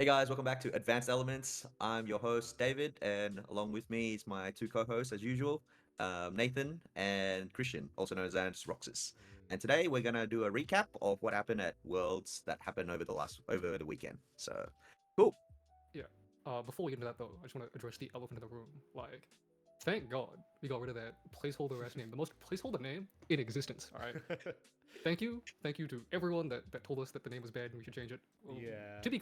Hey guys, welcome back to Advanced Elements. I'm your host, David, and along with me is my two co-hosts as usual, Nathan and Christian, also known as Roxas. And today we're gonna do a recap of what happened at Worlds that happened over the weekend. So cool. Yeah. Before we get into that though, I just want to address the elephant in the room. Like, thank God we got rid of that placeholder ass name, the most placeholder name in existence. All right. Thank you to everyone that told us that the name was bad and we should change it. Yeah. To be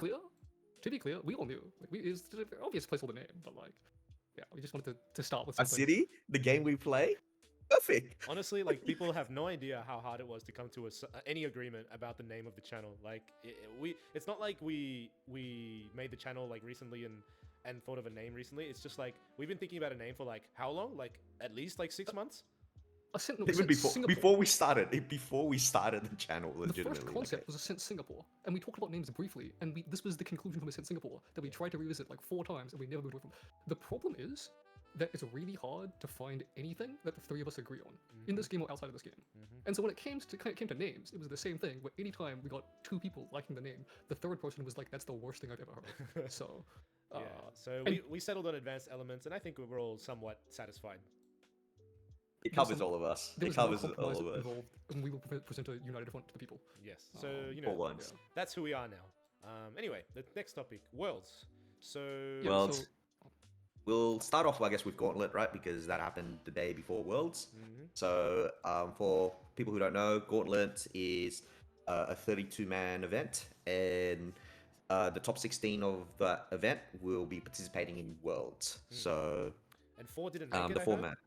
clear, we all knew. Like, it's an obvious placeholder name, but like, yeah, we just wanted to start with A something. city, the game we play, perfect. Honestly, like people have no idea how hard it was to come to any agreement about the name of the channel. Like it's not like we made the channel like recently and thought of a name recently. It's just like we've been thinking about a name for like how long? Like at least like 6 months. Even before we started the channel, The first legitimately. concept was Ascent Singapore, and we talked about names briefly, and this was the conclusion from Ascent Singapore that we tried to revisit like 4 times, and we never moved away from. The problem is that it's really hard to find anything that the three of us agree on in this game or outside of this game. And so when it came to names, it was the same thing. Where anytime we got 2 people liking the name, the third person was like, "That's the worst thing I've ever heard." So. Yeah. So we settled on Advanced Elements, and I think we were all somewhat satisfied. It covers all of us. There It was covers no all compromise of us. involved, and we will present a united front to the people. Yes. So you For know, once. that's who we are now. Anyway, the next topic, Worlds. So Yeah, Well, so we'll start off, I guess, with Gauntlet, right? Because that happened the day before Worlds. Mhm. So, for people who don't know, Gauntlet is a 32-man event, and the top 16 of that event will be participating in Worlds. So, and 4 didn't make it. the I heard? format.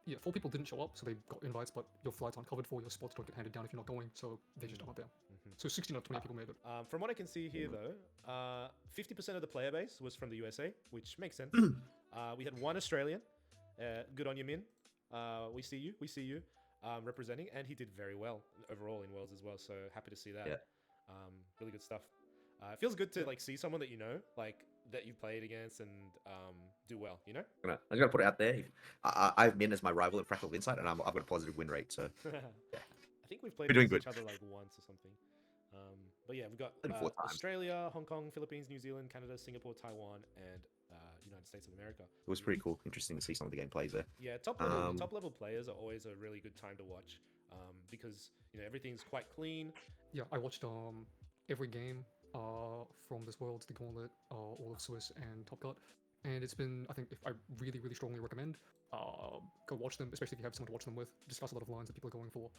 yeah, 4 people didn't show up, so they got invites, but your flights aren't covered for, your spots don't get handed down if you're not going, so they just aren't there. So 16 out of 20 people made it. From what I can see here, though, 50% of the player base was from the USA, which makes sense. We had 1 Australian. Good on you, Min. We see you. Representing, and he did very well overall in Worlds as well. So happy to see that. Yeah. Really good stuff. It feels good to like see someone that you know, like that you've played against, and do well. You know. I'm gonna put it out there. I've been as my rival in Fractal Insight, and I've got a positive win rate. So, I think we've played We're doing against good. each other like once or something. But yeah, we've got I think 4 times. Australia, Hong Kong, Philippines, New Zealand, Canada, Singapore, Taiwan, and United States of America. It was pretty cool. Interesting to see some of the gameplays there. Yeah, top level players are always a really good time to watch, because you know everything's quite clean. Yeah, I watched every game from this World, the Gauntlet, all of Swiss and Top Cut, and it's been, I think, if I really strongly recommend go watch them, especially if you have someone to watch them with. Discuss a lot of lines that people are going for.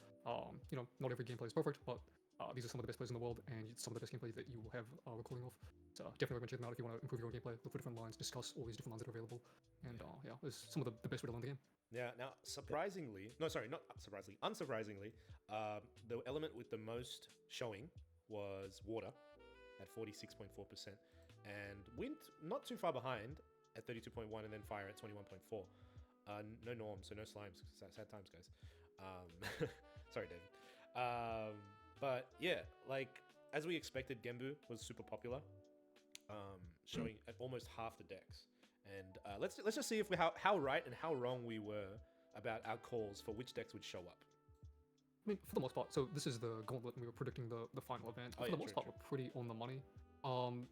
You know, not every gameplay is perfect, but these are some of the best players in the world, and it's some of the best gameplays that you will have recording of. So definitely recommend checking them out if you want to improve your own gameplay. Look for different lines, discuss all these different lines that are available, and yeah, it's some of the best way to learn the game. Yeah. Now, unsurprisingly, the element with the most showing was water at 46.4%, and wind not too far behind at 32.1, and then fire at 21.4. No norms, so no slimes. Sad times, guys. Sorry, David. But yeah, like as we expected, Genbu was super popular, showing at almost half the decks. And let's just see if how right and how wrong we were about our calls for which decks would show up. I mean, for the most part, so this is the Gauntlet, and we were predicting the final event. Oh, For yeah, the most true, part, we're pretty on the money.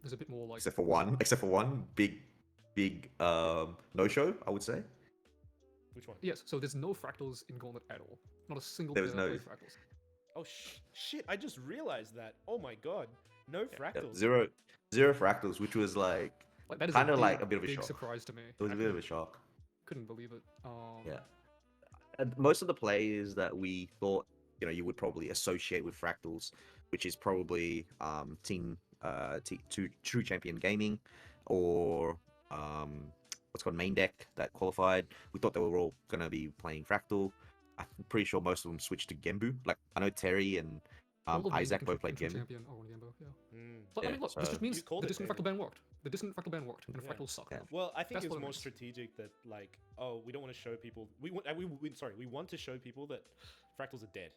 There's a bit more like Except for one big no show, I would say. Which one? yes. So there's no fractals in Gauntlet at all. Not a single There was player no- played fractals. Oh shit! I just realized that. Oh my god, no fractals. Zero fractals, which was like Like that is Kinda like a bit of a big shock. surprise to me. it was I a bit of a shock. couldn't believe it. Yeah. And most of the players that we thought you would probably associate with fractals, which is probably team True Champion Gaming, or what's called Main Deck that qualified. We thought they were all gonna be playing fractal. I'm pretty sure most of them switched to Genbu. Like I know Terry and all of Isaac Main Deck both played and Genbu. Champion are on Gembo, yeah. Mm. But I Yeah, mean, look, this so- just means You called the it, Distant David. Fractal ban worked. The Distant Fractal ban worked, and Yeah. fractals suck Yeah. now. Well, I think That's it was what it more is. strategic that like, oh, we don't want to show people. We want to show people that fractals are dead.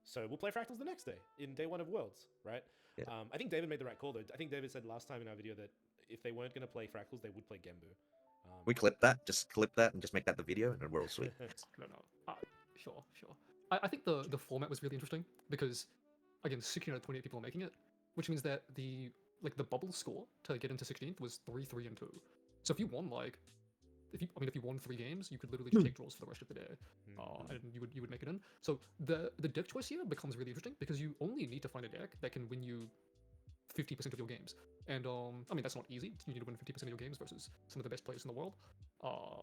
So we'll play fractals the next day in day 1 of Worlds, right? Yeah. I think David made the right call though. I think David said last time in our video that if they weren't going to play fractals, they would play Genbu. We clip that, just clip that, and just make that the video, and then we're all sweet. No. Sure. I think the format was really interesting because, again, 16 out of 28 people are making it, which means that the like the bubble score to get into 16th was 3-3-2. So if you won like, if you won 3 games, you could literally just take draws for the rest of the day, and you would make it in. So the deck choice here becomes really interesting because you only need to find a deck that can win you 50% of your games. And I mean, that's not easy. You need to win 50% of your games versus some of the best players in the world.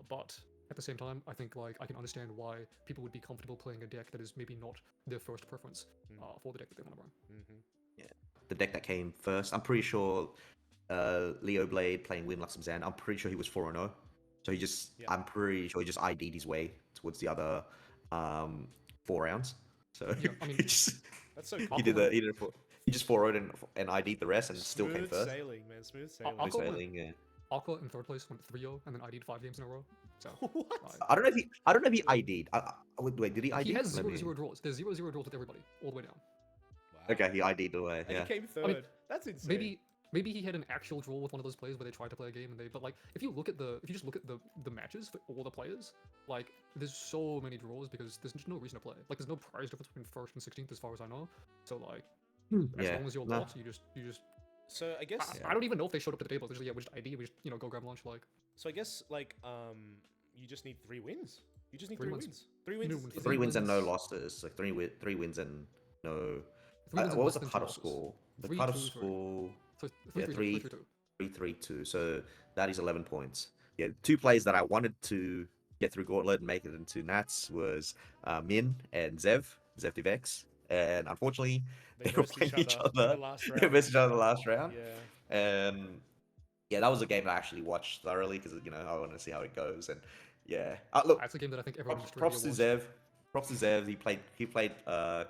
But at the same time, I think like I can understand why people would be comfortable playing a deck that is maybe not their first preference for the deck that they want to run. Yeah, the deck that came first. I'm pretty sure Leo Blade playing Win Luxem Zan. I'm pretty sure he was 4-0. So he just, I'm pretty sure he just ID'd his way towards the other 4 rounds. So Yeah, I mean, that's so he cool. he just 4-0'd and ID'd the rest and still came first. Smooth sailing, man. Smooth sailing. Aqua Smooth went- sailing, yeah. Aqua in 3rd place went 3-0 and then ID'd 5 games in a row. So What? I don't know if he ID'd. Wait, did he ID? he has Let 0-0 me- draws. There's 0-0 draws with everybody all the way down. Wow. Okay, he ID'd the way. And Yeah. he came third. mean, That's insane. Maybe he had an actual draw with one of those players where they tried to play a game and they. But like, if you just look at the matches for all the players, like there's so many draws because there's just no reason to play. Like there's no prize difference between 1st and 16th as far as I know. So like, as Yeah, long as you're no. locked, you just. So I guess. I don't even know if they showed up to the table. It's just, we just ID. We just go grab lunch. Like. So I guess like you just need 3 wins. You just need 3 3 wins. wins. 3 You wins. need to win is 3 it- wins and no losses. Like 3 wins and no. 3 wins and What was less the than 2 cutoff losses. score? The 3, cutoff 2, 3. score. So Yeah, 3-3-2. 3-3-2. So that is 11 points. Yeah, 2 players that I wanted to get through Gauntlet and make it into Nats was Min and Zev Divx. And unfortunately, they were versed playing each in other. the last They round. versed each other in the last round. Yeah. And yeah, that was a game I actually watched thoroughly because I wanted to see how it goes. And yeah, look, That's a game that I think everyone in props to Australia Zev. Props to Zev. He played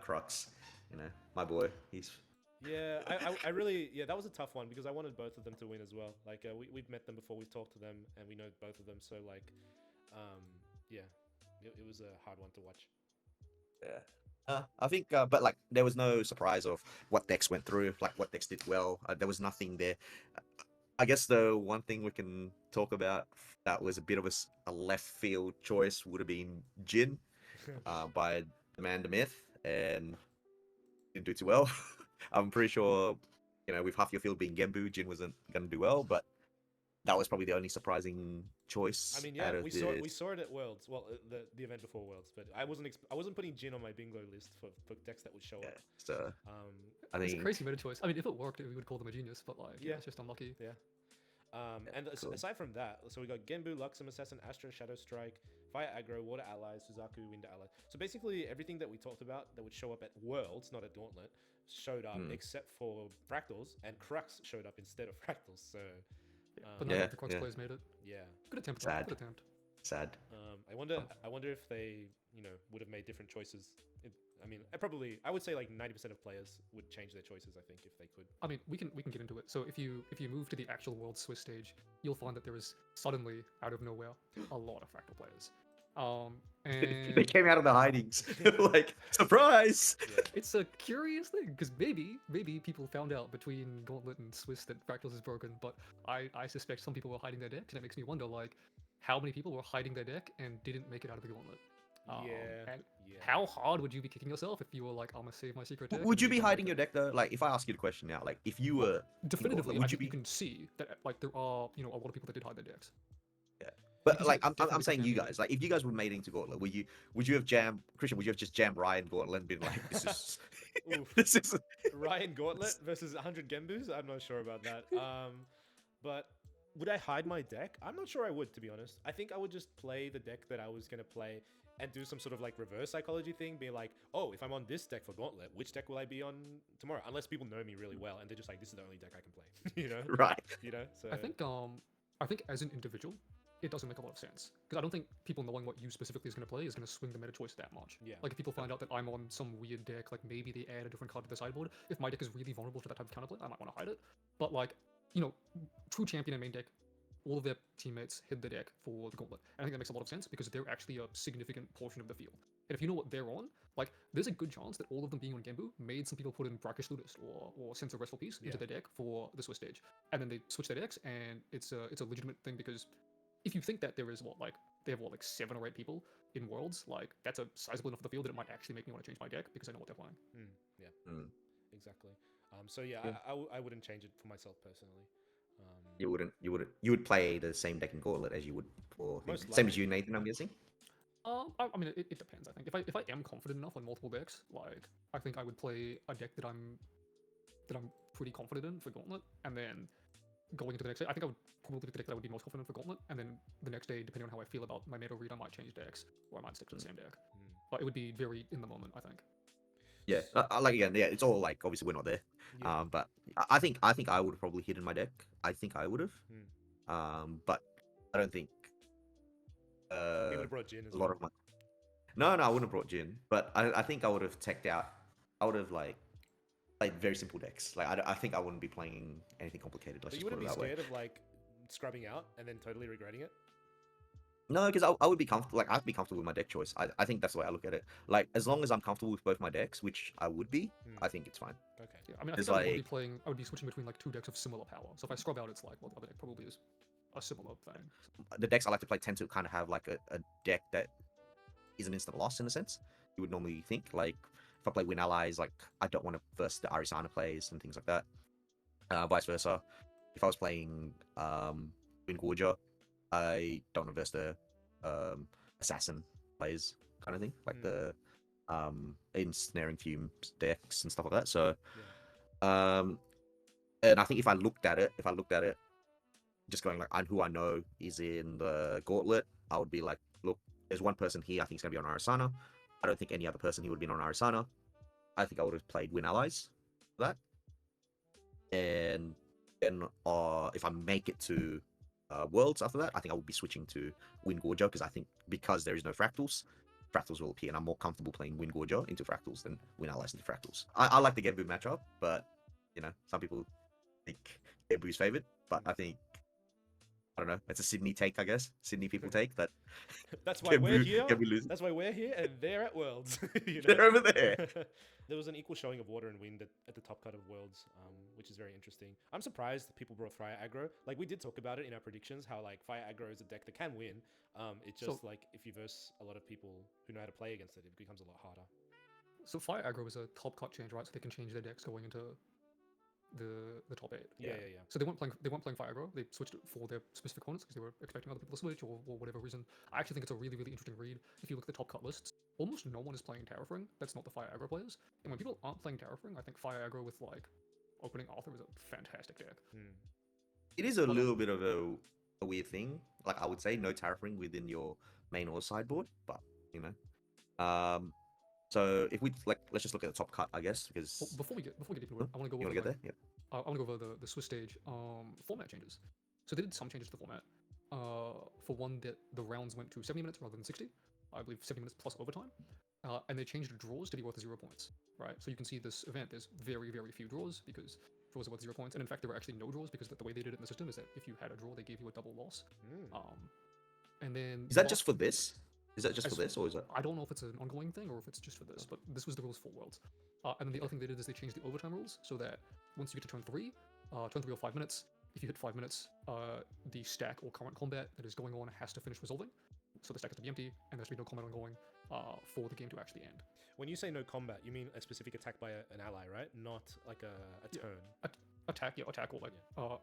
Crux. My boy. He's Yeah, I really, that was a tough one because I wanted both of them to win as well. Like, we've met them before, we've talked to them, and we know both of them. So, like, yeah, it was a hard one to watch. Yeah. I think, but like, there was no surprise of what decks went through, like what decks did well. There was nothing there. I guess the one thing we can talk about that was a bit of a left field choice would have been Jin by the man, the myth, and didn't do too well. I'm pretty sure, with half your field being Genbu, Jin wasn't going to do well, but that was probably the only surprising choice. I mean, out yeah, of we saw it at Worlds. Well, the event before Worlds, but I wasn't putting Jin on my bingo list for decks that would show Yeah, up. so I It's a think crazy meta choice. I mean, if it worked, we would call them a genius, but like, Yeah. it's just unlucky. And cool. aside from that, so we got Genbu, Luxem Assassin, Astra, Shadow Strike, Fire Aggro, Water Allies, Suzaku, Wind Allies. So basically everything that we talked about that would show up at Worlds, not at Gauntlet, showed up except for Fractals, and Crux showed up instead of Fractals. So But none Yeah, of the Crux yeah. players made it. yeah. Good attempt. though, Sad. Good attempt. sad. I wonder if they, would have made different choices. I mean, I would say like 90% of players would change their choices, I think, if they could. I mean, we can get into it. So if you move to the actual World Swiss stage, you'll find that there is suddenly, out of nowhere, a lot of Fractal players. They And came out of the hidings, like surprise. it's a curious thing because maybe people found out between Gauntlet and Swiss that Fractals is broken, but I suspect some people were hiding their decks, and it makes me wonder like how many people were hiding their deck and didn't make it out of the Gauntlet. And how hard would you be kicking yourself if you were like, I'm gonna save my secret deck? Would and you you be didn't make hiding it? your deck though? Like, if I ask you the question now, like, if you were Definitively, would I you think you be? can see that like there are a lot of people that did hide their decks. But can like, see I'm definitely saying you can be. guys, like, if you guys were made into Gauntlet, would you have jammed Christian? Would you have just jammed Ryan Gauntlet and been like, this is Oof. this is Ryan Gauntlet versus 100 Gembus? I'm not sure about that. But would I hide my deck? I'm not sure I would, to be honest. I think I would just play the deck that I was going to play and do some sort of like reverse psychology thing, be like, oh, if I'm on this deck for Gauntlet, which deck will I be on tomorrow? Unless people know me really well and they're just like, this is the only deck I can play, right? So I think as an individual, it doesn't make a lot of sense because I don't think people knowing what you specifically is going to play is going to swing the meta choice that much. Yeah. Like if people find out that I'm on some weird deck, like maybe they add a different card to the sideboard. If my deck is really vulnerable to that type of counterplay, I might want to hide it. But like, true champion and main deck, all of their teammates hid the deck for the Gauntlet. And I think that makes a lot of sense because they're actually a significant portion of the field. And if you know what they're on, like, there's a good chance that all of them being on Genbu made some people put in Brackish Ludist or Sense of Restful Peace into their deck for the Swiss stage. And then they switch their decks, and it's a legitimate thing because if you think that there is they have 7 or 8 people in Worlds, like, that's a sizable enough of the field that it might actually make me want to change my deck because I know what they're playing. yeah, Mm. exactly. So yeah, Yeah. I wouldn't change it for myself personally. You would play the same deck in Gauntlet as you would for him. Most Same as likely. you, Nathan. I'm guessing. I mean, it depends. I think if I am confident enough on multiple decks, like I think I would play a deck that I'm pretty confident in for Gauntlet, and then going into the next day, I think I would probably pick the deck that I would be most confident for Gauntlet, and then the next day, depending on how I feel about my meta read, I might change decks, or I might stick to the same deck. Mm. But it would be very in the moment, I think. Yeah, like again, yeah, it's all like obviously we're not there. Yeah. But I think I would have probably hidden my deck. I think I would have. But I don't think You would have brought Jin as a lot well. of my no, I wouldn't have brought Jin, but I think I would have teched out. I would have like played very simple decks. Like I think I wouldn't be playing anything complicated. Let's But you just put wouldn't it be that way. scared of like scrubbing out and then totally regretting it. No, because I would be comfortable. Like I'd be comfortable with my deck choice. I think that's the way I look at it. Like as long as I'm comfortable with both my decks, which I would be, I think it's fine. Okay. Yeah, I mean, I It's think I would be like- playing. I would be switching between like two decks of similar power. So if I scrub out, it's like, well, the other deck probably is a similar thing. The decks I like to play tend to kind of have like a deck that is an instant loss in a sense. You would normally think like if I play Win Allies, like I don't want to verse the Arisana plays and things like that. Vice versa. If I was playing Win Gorger, I don't want to verse the Assassin plays kind of thing, like the ensnaring fumes decks and stuff like that. So and I think if I looked at it, just going like who I know is in the Gauntlet, I would be like, look, there's one person here I think is gonna be on Arisana. I don't think any other person here would have been on Arisana. I think I would have played Win Allies for that. And then if I make it to Worlds after that, I think I would be switching to Win Gorger because I think because there is no fractals, fractals will appear, and I'm more comfortable playing Win Gorger into fractals than Win Allies into fractals. I like the Genbu matchup, but you know, some people think Genbu's favored, but I think I don't know. It's a Sydney take, I guess. Sydney people take that. That's why we're Genbu- here. Genbu loses. That's why we're here, and they're at Worlds. You know? They're over there. There was an equal showing of water and wind at the top cut of Worlds, which is very interesting. I'm surprised that people brought Fire Aggro. Like we did talk about it in our predictions, how like Fire Aggro is a deck that can win. It's just like if you verse a lot of people who know how to play against it, it becomes a lot harder. So Fire Aggro is a top cut change, right? So they can change their decks going into the top 8. Yeah. So they weren't playing Fire Aggro. They switched it for their specific opponents because they were expecting other people to switch or whatever reason. I actually think it's a really, really interesting read. If you look at the top cut lists, almost no one is playing Terrafring. That's not the Fire Aggro players. And when people aren't playing Terrafring, I think Fire Aggro with like opening Arthur is a fantastic deck. It is a little bit of a weird thing. Like I would say, no Terrafring within your main or sideboard, but you know. So if we like, let's just look at the top cut, I guess, because Well, before we get into it, I want to go you over want to get like, there. Yeah. I want to go over the Swiss stage format changes. So they did some changes to the format. For one, that the rounds went to 70 minutes rather than 60. I believe 70 minutes plus overtime. And they changed draws to be worth 0 points. Right. So you can see this event. There's very, very few draws because draws are worth 0 points. And in fact, there were actually no draws because the way they did it in the system is that if you had a draw, they gave you a double loss. And then Is that just for this? Is that just for this, or is it? I don't know if it's an ongoing thing or if it's just for this, but this was the rules for Worlds. And then the other thing they did is they changed the overtime rules so that once you get to turn 3 or 5 minutes, if you hit 5 minutes, the stack or current combat that is going on has to finish resolving. So the stack has to be empty, and there has to be no combat ongoing for the game to actually end. When you say no combat, you mean a specific attack by an ally, right? Not like a turn. Attack or like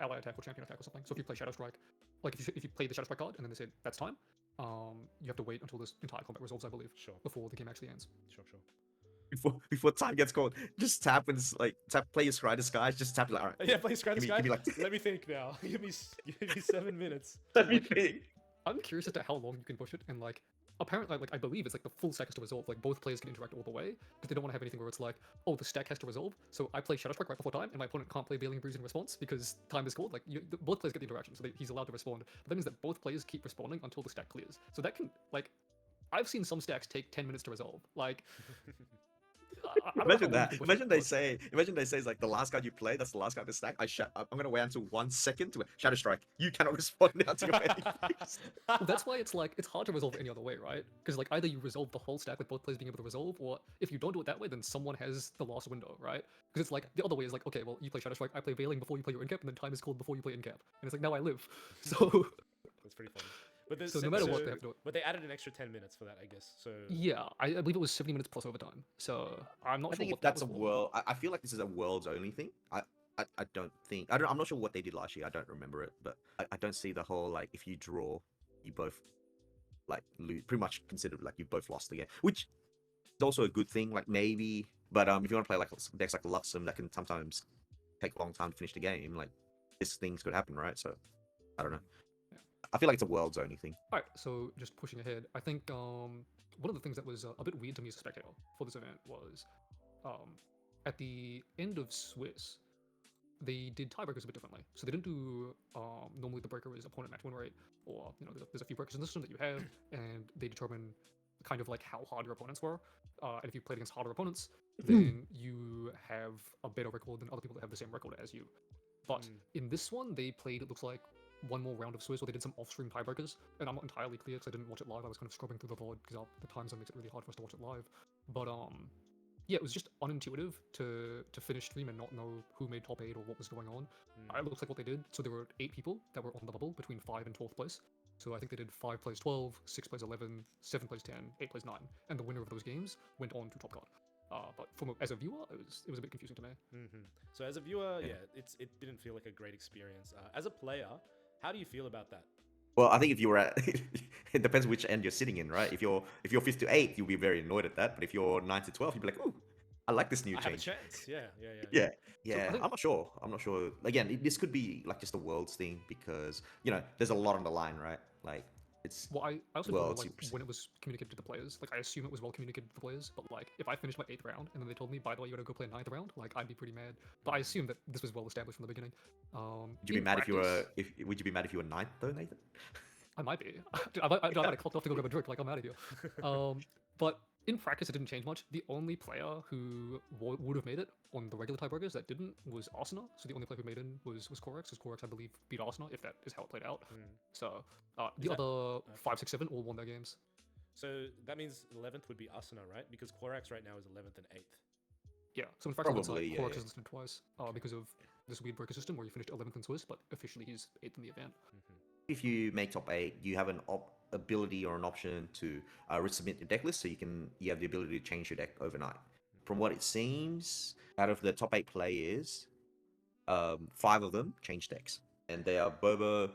ally attack or champion attack or something. So if you play Shadow Strike, like if you play the Shadow Strike card and then they say that's time, you have to wait until this entire combat resolves, I believe, Sure. before the game actually ends. Sure. Before time gets called, just tap and play your Scry Disguise. Just tap like, all right. Yeah, play Scry Give me- Disguise. give me, like- Let me think now. Give me 7 minutes. Let me think. I'm curious as to how long you can push it, and like apparently, like I believe it's like the full stack has to resolve. Like both players can interact all the way because they don't want to have anything where it's like, oh, the stack has to resolve, so I play Shadow Strike right before time, and my opponent can't play Veiling Breeze in response because time is called. Like both players get the interaction, so he's allowed to respond. But that means that both players keep responding until the stack clears. So that can like, I've seen some stacks take 10 minutes to resolve. Like. I don't know Imagine how long you that. can push Imagine it, they but- say. Imagine they say it's like the last card you play. That's the last card in the stack. I'm gonna wait until 1 second to Shadow Strike. You cannot respond now to your Veiling Breeze. Well, that's why it's like it's hard to resolve any other way, right? Because like either you resolve the whole stack with both players being able to resolve, or if you don't do it that way, then someone has the last window, right? Because it's like the other way is like, okay, well you play Shadow Strike, I play Veiling before you play your Incap, and then time is called before you play Incap, and it's like now I live. So That's pretty funny. But there's So no matter what, they have to do it. But they added an extra 10 minutes for that, I guess. So Yeah, I believe it was 70 minutes plus overtime. So I'm not I sure think what if that that's a was for. world, I feel like this is a worlds only thing. I don't think I'm not sure what they did last year. I don't remember it, but I don't see the whole like if you draw, you both like lose, pretty much considered like you've both lost the game, which is also a good thing. Like maybe, but if you want to play like decks like Luxem that can sometimes take a long time to finish the game, like this things could happen, right? So I don't know. Yeah. I feel like it's a worlds only thing. Alright, so just pushing ahead, I think one of the things that was a bit weird to me as a spectator for this event was at the end of Swiss, they did tiebreakers a bit differently. So they didn't do normally the breaker is opponent match win rate, or there's a few breakers in the system that you have, and they determine kind of like how hard your opponents were. And if you played against harder opponents, then you have a better record than other people that have the same record as you. But in this one, they played, it looks like, one more round of Swiss, where they did some off-stream tiebreakers, and I'm not entirely clear because I didn't watch it live. I was kind of scrubbing through the VOD because the time zone makes it really hard for us to watch it live. But yeah, it was just unintuitive to finish stream and not know who made top 8 or what was going on. It looks like what they did. So there were 8 people that were on the bubble between 5 and 12th place. So I think they did 5 plays 12, 6 plays 11, 7 plays 10, 8 plays 9, and the winner of those games went on to top card. But as a viewer, it was a bit confusing to me. So as a viewer, yeah, it didn't feel like a great experience. As a player, how do you feel about that? Well, I think if you were at, it depends which end you're sitting in, right? If you're 5th to 8th, you'll be very annoyed at that. But if you're 9th to 12th, you'll be like, ooh, I like this new I have a change. chance. Yeah. Yeah. I'm not sure. Again, this could be like just a worlds thing because there's a lot on the line, right? Like it's. Well, I also well, don't know, like, it's- when it was communicated to the players. Like, I assume it was well communicated to the players, but like, if I finished my 8th round and then they told me, by the way, you gotta go play a 9th round, like, I'd be pretty mad. But I assume that this was well established from the beginning. Would you be mad if you were? Would you be mad if you were 9th though, Nathan? I might be. I might have clocked off to go grab a drink. Like, I'm out of here. But in practice, it didn't change much. The only player who would have made it on the regular tiebreakers that didn't was Asuna. So the only player who made it was Korax, because Korax, I believe, beat Asuna, if that is how it played out. So the other 5, 6, 7 all won their games. So that means 11th would be Asuna, right? Because Korax right now is 11th and 8th. Yeah, so in fact, Probably, Korax yeah. is listed twice because of this weird breaker system where you finished 11th in Swiss, but officially he's 8th in the event. If you make top 8, you have an ability or an option to resubmit your deck list, so you have the ability to change your deck overnight. From what it seems, out of the top 8 players, 5 of them changed decks, and they are Bobo,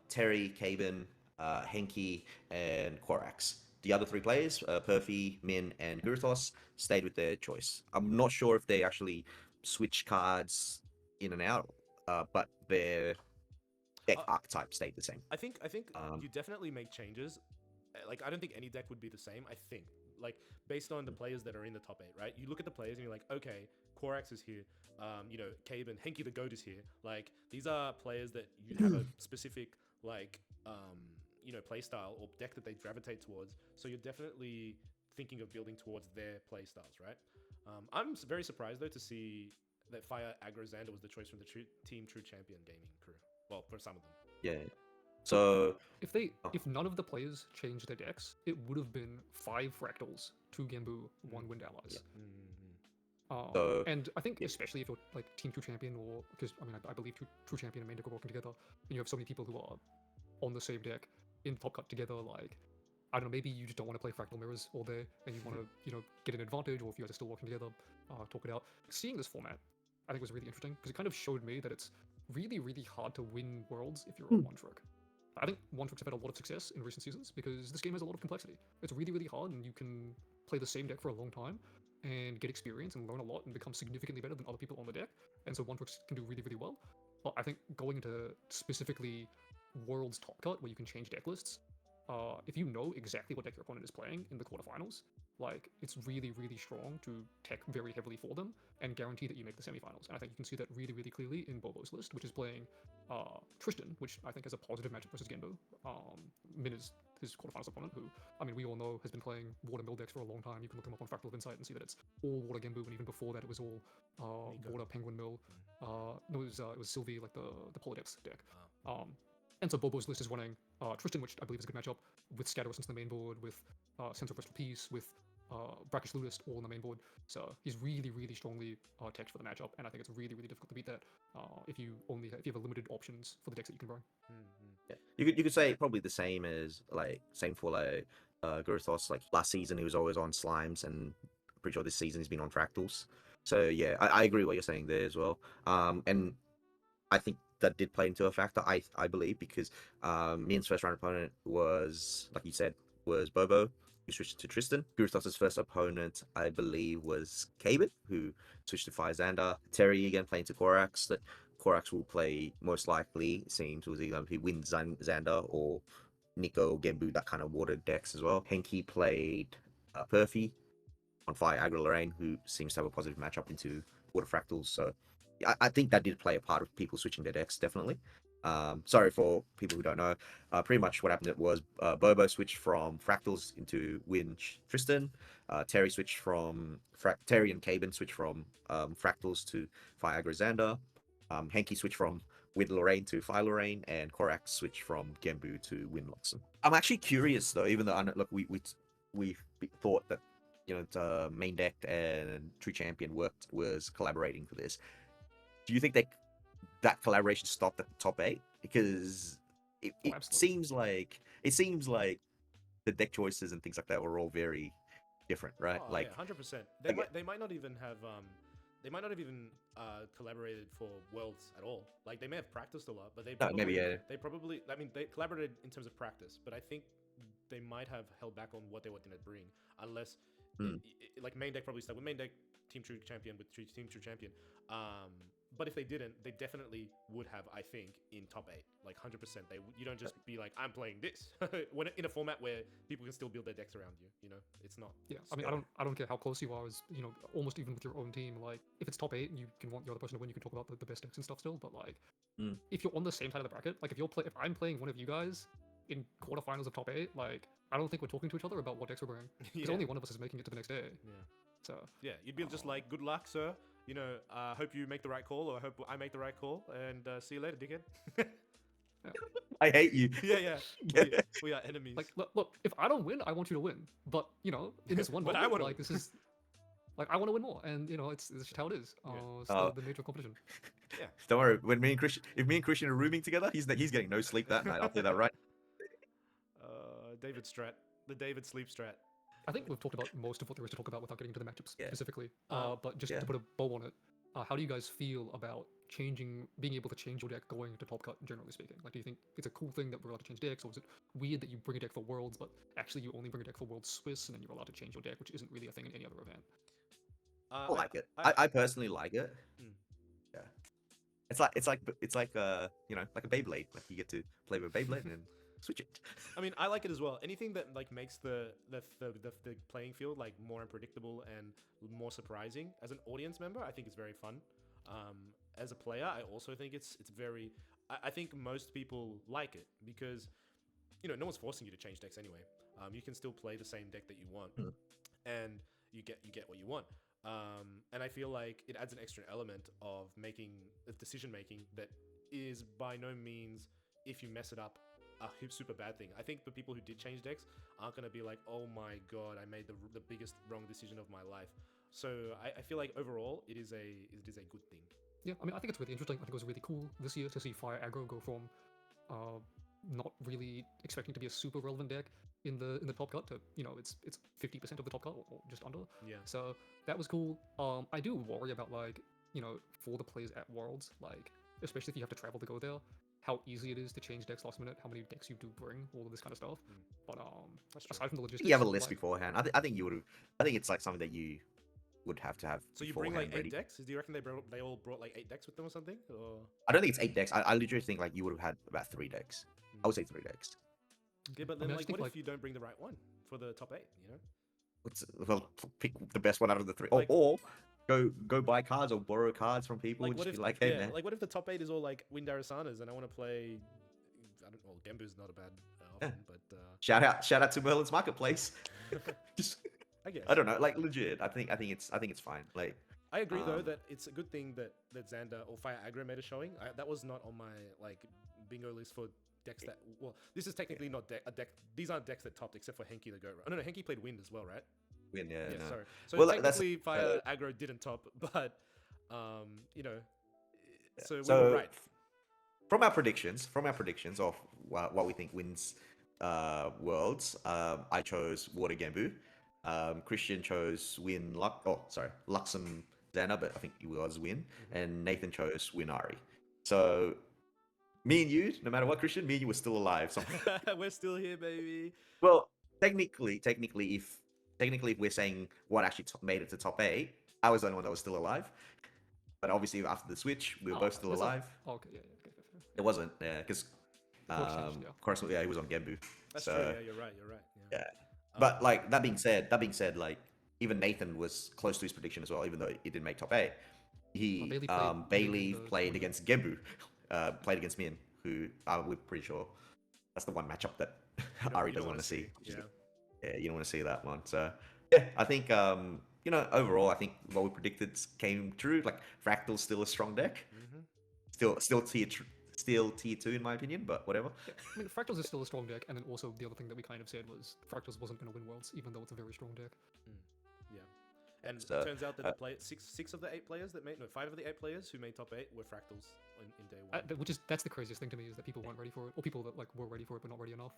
Terry, Caben, Henki, and Korax. The other 3 players, Perfy, Min, and Guruthos, stayed with their choice. I'm not sure if they actually switch cards in and out, but their deck archetype stayed the same. I think you definitely make changes. Like, I don't think any deck would be the same. I think, like, based on the players that are in the top 8, right? You look at the players and you're like, okay, Korax is here. Caben, Henki the Goat is here. Like, these are players that you have a specific, like, play style or deck that they gravitate towards. So you're definitely thinking of building towards their play styles, right? I'm very surprised, though, to see that Fire Aggro Xander was the choice from the Team True Champion gaming crew. Well, for some of them. Yeah. So If none of the players changed their decks, it would have been 5 Fractals, 2 Gambu, 1 Wind Allies. And I think especially if you're like Team True Champion, or because I believe True Champion and main deck are working together, and you have so many people who are on the same deck in top cut together, like, I don't know, maybe you just don't want to play Fractal Mirrors all day and you want to get an advantage, or if you guys are still working together, talk it out. Seeing this format, I think was really interesting because it kind of showed me that it's really, really hard to win worlds if you're a one trick. I think one tricks have had a lot of success in recent seasons because this game has a lot of complexity. It's really, really hard, and you can play the same deck for a long time and get experience and learn a lot and become significantly better than other people on the deck. And so one tricks can do really, really well. But I think going into specifically Worlds Top Cut, where you can change deck lists, if you know exactly what deck your opponent is playing in the quarterfinals, like, it's really, really strong to tech very heavily for them and guarantee that you make the semifinals. And I think you can see that really, really clearly in Bobo's list, which is playing Tristan, which I think has a positive matchup versus Genbo. Min is his quarterfinals opponent, who, we all know has been playing Water Mill decks for a long time. You can look him up on Fractal of Insight and see that it's all Water Genbu, and even before that it was all Water Penguin Mill. No, it was Sylvie, like the Polar Depths deck. And so Bobo's list is running Tristan, which I believe is a good matchup, with Scatter Essence on the main board, with Sense of Restful Peace, with Brackish Ludist all on the main board. So he's really, really strongly teched for the matchup, and I think it's really, really difficult to beat that if you have limited options for the decks that you can run. Yeah. You could say probably the same as same for Guruthos. Like last season he was always on slimes, and I'm pretty sure this season he's been on fractals. So yeah, I agree with what you're saying there as well. And I think that did play into a factor. I believe because Mian's first round opponent was, like you said, was Bobo, who switched to Tristan. Guruthos's first opponent, I believe, was Kaban, who switched to Fire Xander. Terry again playing to Korax. That Korax will play most likely. It seems was either he wins Xander or Nico, Gembu, that kind of water decks as well. Henki played Perfy on Fire Aggro Lorraine, who seems to have a positive matchup into water fractals. So I think that did play a part of people switching their decks, definitely. Sorry for people who don't know. Pretty much what happened was Bobo switched from Fractals into Winch Tristan. Terry switched from Terry and Kaban switched from Fractals to Fire Aggro Xander. Henki switched from Win Lorraine to Fire Lorraine, and Korax switched from Gembu to Win Loxon. I'm actually curious though, even though look, we thought that main deck and True Champion was collaborating for this. Do you think that collaboration stopped at the top 8? Because it seems like the deck choices and things like that were all very different, right? Oh, like 100%. They might not even have collaborated for Worlds at all. Like they may have practiced a lot, but they probably they collaborated in terms of practice. But I think they might have held back on what they were going to bring, unless like main deck probably stuck with main deck, Team True Champion with Team True Champion. But if they didn't, they definitely would have, I think, in top 8, like 100%. You don't just be like, I'm playing this when in a format where people can still build their decks around you. You know, it's not. Yeah, I mean, I don't care how close you are, as almost even with your own team. Like, if it's top 8 and you can want the other person to win, you can talk about the best decks and stuff still. But like, if you're on the same side of the bracket, like if I'm playing one of you guys in quarterfinals of top 8, like I don't think we're talking to each other about what decks we're bringing, because only one of us is making it to the next day. Yeah. So yeah, you'd be just like, good luck, sir. Hope you make the right call, or I hope I make the right call, and see you later, dickhead. I hate you. Yeah. We are enemies. Like, look, if I don't win, I want you to win. But in this one But moment, like this is, like I want to win more, and it's just how it is. It's the nature of competition. Yeah. Don't worry. If me and Christian are rooming together, he's getting no sleep that night. I'll tell you that right. David Strat, the David sleep strat. I think we've talked about most of what there is to talk about without getting into the matchups specifically. But just yeah. to put a bow on it, how do you guys feel about being able to change your deck going into Top Cut, generally speaking? Like, do you think it's a cool thing that we're allowed to change decks, or is it weird that you bring a deck for Worlds, but actually you only bring a deck for Worlds Swiss, and then you're allowed to change your deck, which isn't really a thing in any other event? I like it. I personally like it. Yeah. It's like like a Beyblade. Like you get to play with Beyblade and then switch it. I mean, I like it as well. Anything that like makes the playing field like more unpredictable and more surprising. As an audience member, I think it's very fun. As a player, I also think it's very. I think most people like it because no one's forcing you to change decks anyway. You can still play the same deck that you want, and you get what you want. And I feel like it adds an extra element of decision making that is by no means, if you mess it up, a super bad thing. I think the people who did change decks aren't going to be like, oh my god, I made the biggest wrong decision of my life. So I feel like overall it is a good thing. Yeah, I mean, I think it's really interesting. I think it was really cool this year to see Fire Aggro go from not really expecting to be a super relevant deck in the top cut to it's 50% of the top cut or just under. Yeah. So that was cool. I do worry about like for the players at Worlds, like especially if you have to travel to go there, how easy it is to change decks last minute, how many decks you do bring, all of this kind of stuff. But aside from the logistics, you have a list beforehand. I think you would have. I think it's like something that you would have to have. So you bring like 8 decks? Do you reckon they all brought like 8 decks with them or something? Or I don't think it's 8 decks. I literally think like you would have had about 3 decks. I would say 3 decks. Yeah, but then like, what if you don't bring the right one for the top 8? Well, pick the best one out of the 3, like, or go buy cards or borrow cards from people. Like, and what just if be like, hey man, like what if the top 8 is all like Wind Arasanas and I want to play? I don't know. Gembu's not a bad option, but shout out to Merlin's Marketplace. Just, I guess. I don't know, like legit. I think it's fine. Like I agree though that it's a good thing that Xander or Fire Aggro made a showing. That was not on my like bingo list for decks that. Well, this is technically not a deck. These aren't decks that topped except for Henki the Goat. Oh, no, Henki played Wind as well, right? Wind, yeah. No. Sorry. So well, technically, Fire Aggro didn't top, but so we so were right. from our predictions of what we think wins Worlds, I chose Water Gambu. Christian chose Win Luck. Oh, sorry, Luxem Xana, but I think it was Win. And Nathan chose Winari. So me and you, no matter what, Christian, me and you were still alive. So, We're still here, baby. well, technically, if we're saying what actually made it to top 8, I was the only one that was still alive. But obviously, after the switch, we were both still alive. Okay, yeah, okay, fair. It wasn't, because changed, yeah. of course, yeah, he was on Genbu. That's so, true. Yeah, you're right. Yeah. Yeah. But like that being said, like even Nathan was close to his prediction as well, even though he didn't make top 8. He Bailey played against Genbu, played against Min, who we're pretty sure that's the one matchup that Ari doesn't want to see. Yeah, you don't want to see that one. So yeah, I think overall, I think what we predicted came true. Like Fractal's still a strong deck, still tier 2 in my opinion, but whatever. Yeah, I mean, Fractals is still a strong deck, and then also the other thing that we kind of said was Fractals wasn't going to win Worlds, even though it's a very strong deck. Yeah. And So, it turns out that six of the 8 players that made 5 of the 8 players who made top 8 were Fractals in day 1. That's the craziest thing to me, is that people weren't ready for it, or people that like were ready for it but not ready enough.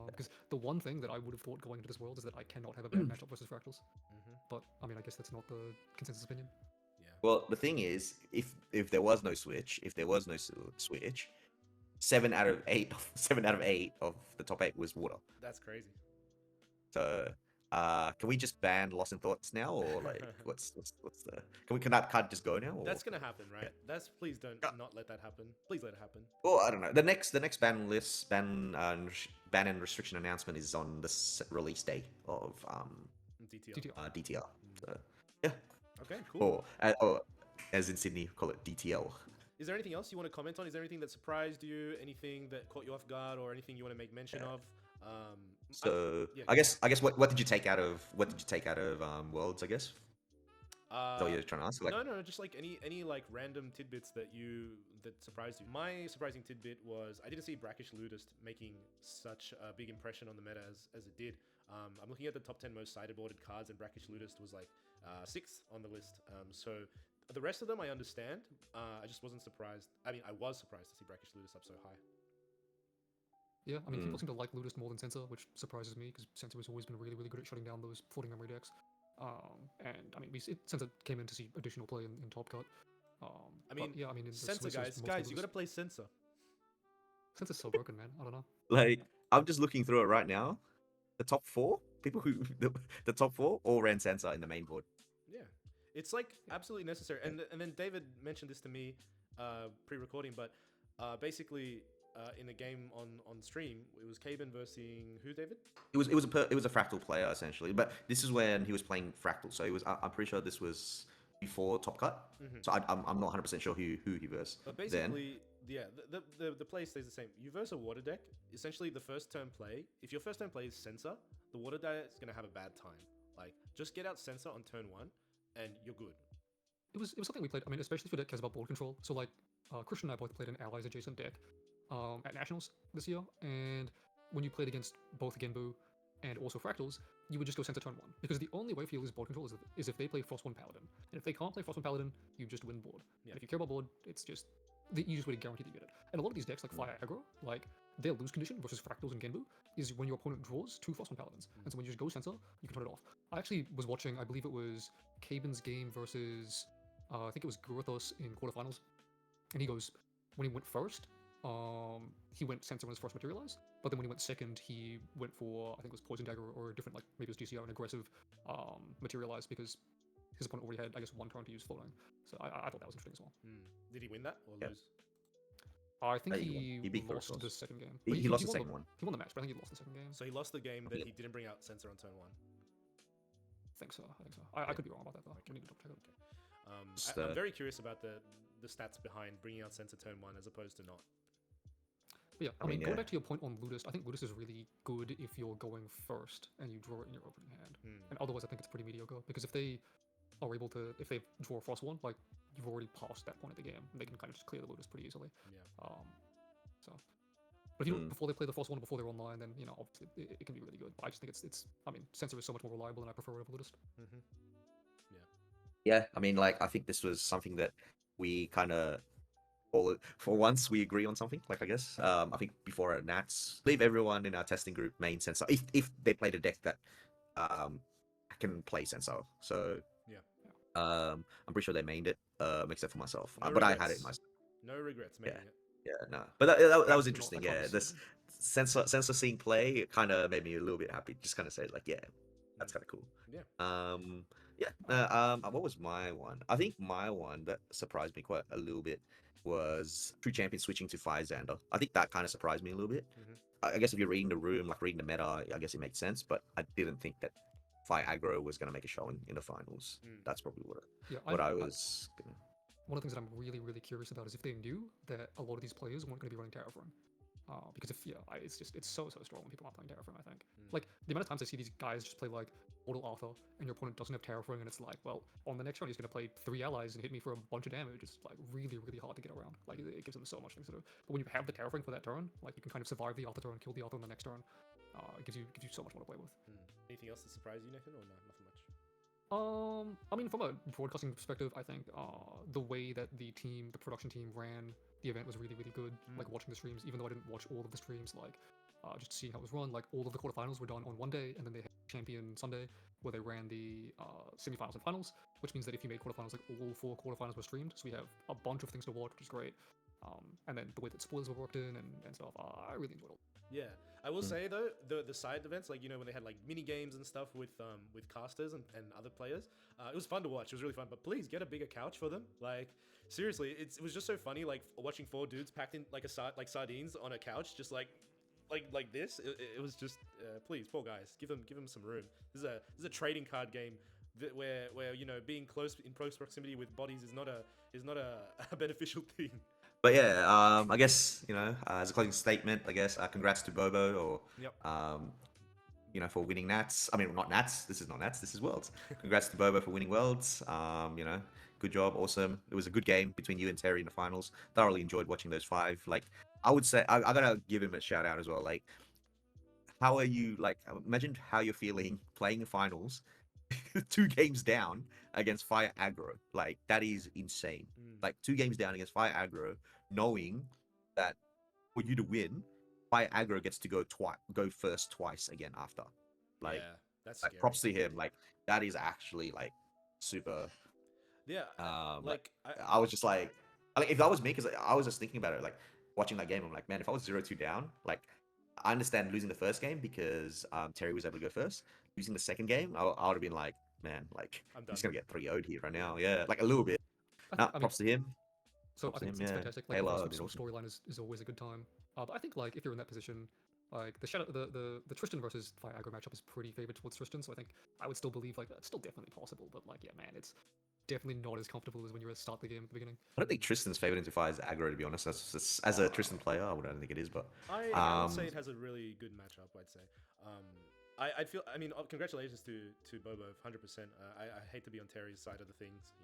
Because the one thing that I would have thought going into this World is that I cannot have a bad matchup versus Fractals. But I mean, I guess that's not the consensus opinion. Yeah. Well, the thing is, if there was no switch, 7 out of 8 of the top 8 was water. That's crazy. So can we just ban Lost in Thoughts now, or like what's the can that card just go now? Or? That's gonna happen, right? Please don't not let that happen. Please let it happen. Well, I don't know. The next ban list, ban and restriction announcement is on the release day of DTR. So yeah. Okay, cool. Or as in Sydney, call it DTL. Is there anything else you want to comment on? Is there anything that surprised you? Anything that caught you off guard, or anything you want to make mention of? I guess what did you take out of Worlds? I guess. Is that what you're trying to ask? Like, no, just like any like random tidbits that surprised you. My surprising tidbit was I didn't see Brackish Ludist making such a big impression on the meta as it did. I'm looking at the top 10 most sideboarded cards, and Brackish Ludist was like 6th on the list. So the rest of them I understand. I just wasn't surprised. I mean, I was surprised to see Brackish Ludist up so high. Yeah, I mean, people seem to like Ludist more than Sensor, which surprises me, because Sensor has always been really, really good at shutting down those floating memory decks. And I mean, Sensor came in to see additional play in Top Cut. In Sensor, guys, you gotta play Sensor. Sensor's so broken, man. I don't know. Like, I'm just looking through it right now. The top 4 people the top 4 all ran Sensor in the main board. Yeah, it's like absolutely necessary. And then David mentioned this to me pre-recording, but basically. In a game on stream, it was Caben versus who, David? It was a Fractal player essentially, but this is when he was playing Fractal. So it was. I'm pretty sure this was before Top Cut. So I'm not 100% sure who he versed. But basically, the play stays the same. You verse a water deck. Essentially, the first turn play. If your first turn play is Sensor, the water deck is gonna have a bad time. Like, just get out Sensor on turn 1, and you're good. It was something we played. I mean, especially for deck cares about board control. So like, Christian and I both played an allies adjacent deck. At Nationals this year, and when you played against both Genbu and also Fractals, you would just go Sensor turn 1, because the only way for you to lose board control is if they play Frost 1 Paladin, and if they can't play Frost 1 Paladin, you just win board. Yeah. And if you care about board, it's just the easiest way to guarantee that you get it. And a lot of these decks, like Fire Aggro, like their lose condition versus Fractals and Genbu is when your opponent draws 2 Frost 1 Paladins, and so when you just go Sensor, you can turn it off. I actually was watching, I believe it was Caben's game versus I think it was Guruthos in quarterfinals, and he goes, when he went first, he went Sensor when his first materialized, but then when he went second, he went for, I think it was Poison Dagger or a different, like maybe it was GCR, an aggressive materialized, because his opponent already had, I guess, 1 turn to use floating. So I thought that was interesting as well. Did he win that or lose? I think he beat lost Guruthos. the second game. He lost the second one. He won the match, but I think he lost the second game. So he lost the game that he didn't bring out Sensor on turn 1. I think so. I could be wrong about that though. We need to double check it. I'm very curious about the stats behind bringing out Sensor turn 1 as opposed to not. But yeah, I mean, going back to your point on Ludist, I think Ludist is really good if you're going first and you draw it in your opening hand. And otherwise, I think it's pretty mediocre, because if they are able to, if they draw Frost 1, like, you've already passed that point of the game, and they can kind of just clear the Ludist pretty easily. Yeah. But if you do it before they play the Frost 1, before they're online, then, you know, obviously it can be really good. But I just think I mean, Sensor is so much more reliable, and I prefer it over Ludist. Yeah, I mean, like, I think this was something that we kind of for once we agree on something. Like I guess I think before at Nats, I believe everyone in our testing group main Sensor if they played a deck that can play Sensor. So Yeah. I'm pretty sure they mained it, except for myself. No But I had it regrets. myself. No regrets making it. Yeah, no. But that was Not interesting. like Yeah, obviously. this Sensor seeing play kind of made me a little bit happy. Just kind of say like, yeah, that's kind of cool. Yeah. Yeah. What was my one? I think my one that surprised me quite a little bit was True Champion switching to Fire Xander. I think that kind of surprised me a little bit. Mhm. I guess if you're reading the room, like reading the meta, I guess it makes sense. But I didn't think that Fire Aggro was gonna make a showing in the finals. That's probably Yeah, what I was gonna. one of the things that I'm really, really curious about is if they knew that a lot of these players weren't going to be running Terraform. Because it's so strong when people aren't playing Terraform, I think. Like, the amount of times I see these guys just play, like, Mortal Arthur, and your opponent doesn't have Terraform, and it's like, well, on the next round he's going to play 3 allies and hit me for a bunch of damage. It's, like, really, really hard to get around. Like, it gives them so much things to do. But when you have the Terraform for that turn, like, you can kind of survive the Arthur turn, kill the Arthur on the next turn. It gives you so much more to play with. Anything else that surprised you, Nathan, or no, nothing much? I mean, from a broadcasting perspective, I think the way that the production team ran the event was really, really good. Like watching the streams, even though I didn't watch all of the streams, like just seeing how it was run. Like all of the quarterfinals were done on one day, and then they had Champion Sunday, where they ran the semifinals and finals, which means that if you made quarterfinals, like all 4 quarterfinals were streamed, so we have a bunch of things to watch, which is great. And then the way that spoilers were worked in and stuff, I really enjoyed it. Yeah, I will say though, the side events, like when they had like mini games and stuff with casters and other players, it was fun to watch. It was really fun. But please get a bigger couch for them. Like seriously, it was just so funny. Like watching 4 dudes packed in like sardines on a couch, just like this. It was just please, poor guys, give them some room. This is a trading card game where being in close proximity with bodies is not a beneficial thing. But yeah, I guess as a closing statement, I guess congrats to Bobo or for winning Nats. I mean, not Nats. This is not Nats. This is Worlds. Congrats to Bobo for winning Worlds. Good job, awesome. It was a good game between you and Terry in the finals. Thoroughly enjoyed watching those 5. Like, I would say I gotta give him a shout out as well. Like, how are you? Like, imagine how you're feeling playing the finals, 2 games down against Fire Aggro. Like, that is insane. Like 2 games down against Fire Aggro, knowing that for you to win, Fire Aggro gets to go first twice again after. Like, yeah, that's like scary. props to him. Like, that is actually like super. Yeah, I was just like if that was me, because I was just thinking about it, like watching that game. I'm like, man, if I was 0-2 down, like I understand losing the first game because Terry was able to go first. Losing the second game, I would have been like, man, like I'm just gonna get 3-0'd here right now. Yeah, like a little bit. Props to him. So I think it's fantastic. Like, Halo, the storyline is always a good time. But I think like if you're in that position, like the Tristan versus Fire Aggro matchup is pretty favored towards Tristan. So I think I would still believe like that's still definitely possible. But like, yeah, man, it's definitely not as comfortable as when you start the game at the beginning. I don't think Tristan's favored into Fire's aggro, to be honest. That's as a Tristan player, I don't think it is, but I would say it has a really good matchup. I'd say. I feel. I mean, congratulations to Bobo, 100%. I hate to be on Terry's side of the things.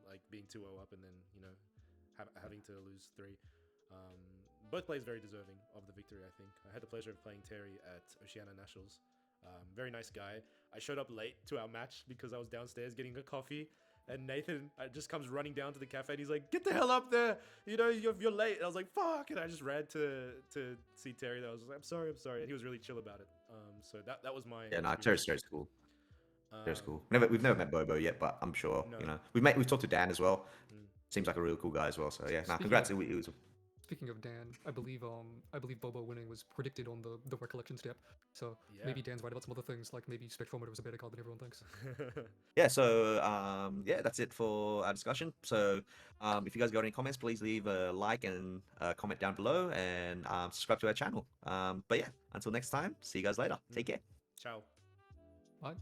Like being 2-0 up and then having to lose 3. Both players very deserving of the victory. I think I had the pleasure of playing Terry at Oceania Nationals. Very nice guy. I showed up late to our match because I was downstairs getting a coffee. And Nathan just comes running down to the cafe and he's like, "Get the hell up there! You're late." And I was like, "Fuck!" And I just ran to see Terry. I was like, "I'm sorry." And he was really chill about it. So that was my Terry's cool. Terry's cool. We've never met Bobo yet, but I'm sure we've talked to Dan as well. Seems like a really cool guy as well. So yeah, congrats. It was. Speaking of Dan, I believe Bobo winning was predicted on the recollection step. So maybe Dan's right about some other things, like maybe Spectrometer was a better card than everyone thinks. Yeah, so that's it for our discussion. So if you guys got any comments, please leave a like and comment down below and subscribe to our channel. But yeah, until next time, see you guys later. Take care. Ciao. Bye.